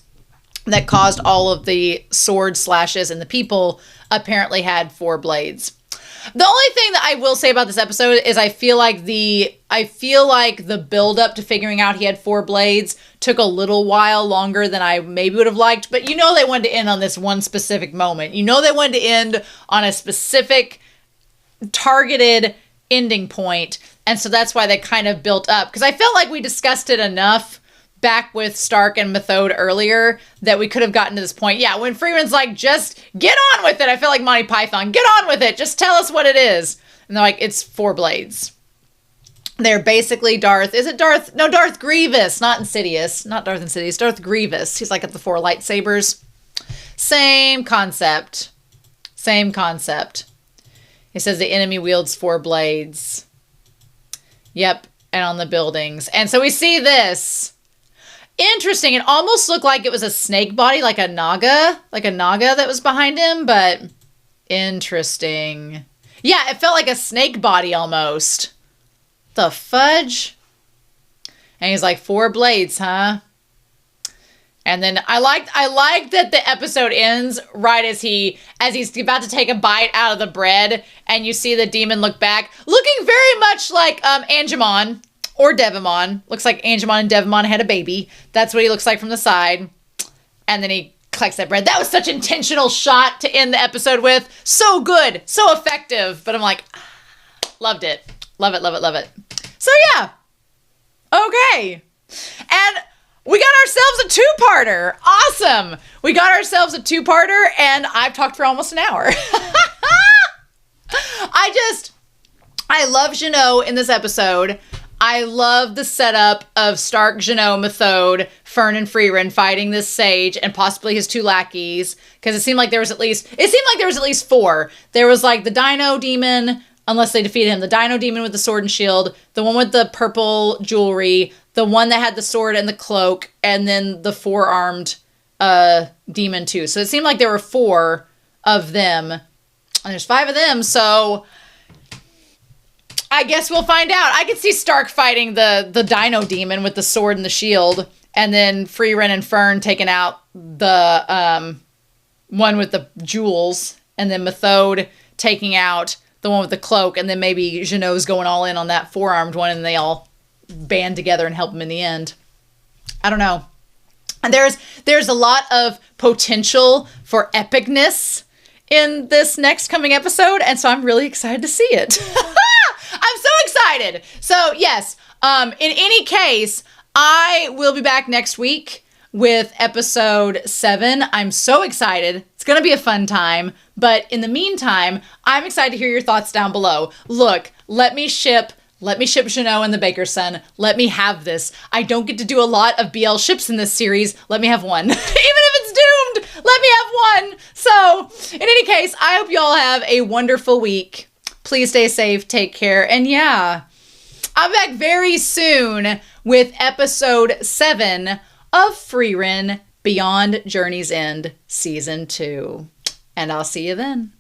that caused all of the sword slashes and the people apparently had 4 blades. The only thing that I will say about this episode is I feel like the build up to figuring out he had 4 blades took a little while longer than I maybe would have liked. But you know they wanted to end on this one specific moment. You know they wanted to end on a specific targeted ending point. And so that's why they kind of built up. Because I felt like we discussed it enough back with Stark and Methode earlier that we could have gotten to this point. Yeah, when Frieren's like, just get on with it. I feel like Monty Python. Get on with it. Just tell us what it is. And they're like, it's 4 blades. They're basically Darth. Is it Darth? No, Darth Grievous. Not Insidious. Not Darth Insidious. Darth Grievous. He's like at the 4 lightsabers. Same concept. Same concept. He says the enemy wields 4 blades. Yep. And on the buildings. And so we see this. Interesting. It almost looked like it was a snake body, like a naga that was behind him, but interesting. Yeah, it felt like a snake body almost. The fudge? And he's like, 4 blades, huh? And then I like that the episode ends right as he's about to take a bite out of the bread, and you see the demon look back, looking very much like Angemon. Or Devimon. Looks like Angemon and Devimon had a baby. That's what he looks like from the side. And then he Like I said, Brad, that was such an intentional shot to end the episode with. So good, so effective. But I'm like, loved it. Love it, love it, love it. So yeah. Okay. And we got ourselves a two-parter. Awesome. We got ourselves a two-parter, and I've talked for almost an hour. I love Genau in this episode. I love the setup of Stark, Genau, Methode, Fern, and Frieren fighting this sage and possibly his two lackeys. Because it seemed like there was at least four. There was like the Dino Demon, unless they defeated him, the Dino Demon with the sword and shield, the one with the purple jewelry, the one that had the sword and the cloak, and then the four-armed demon too. So it seemed like there were four of them. And there's five of them, so I guess we'll find out. I could see Stark fighting the Dino Demon with the sword and the shield, and then Frieren and Fern taking out the one with the jewels, and then Methode taking out the one with the cloak, and then maybe Geno's going all in on that four-armed one, and they all band together and help him in the end. I don't know. And there's a lot of potential for epicness in this next coming episode, and so I'm really excited to see it. I'm so excited. So yes, in any case, I will be back next week with episode 7. I'm so excited. It's going to be a fun time. But in the meantime, I'm excited to hear your thoughts down below. Look, let me ship Genau and the Baker's Son. Let me have this. I don't get to do a lot of BL ships in this series. Let me have one. Even if it's doomed, let me have one. So, in any case, I hope you all have a wonderful week. Please stay safe, take care, and yeah, I'm back very soon with episode 7 of Frieren Beyond Journey's End Season 2. And I'll see you then.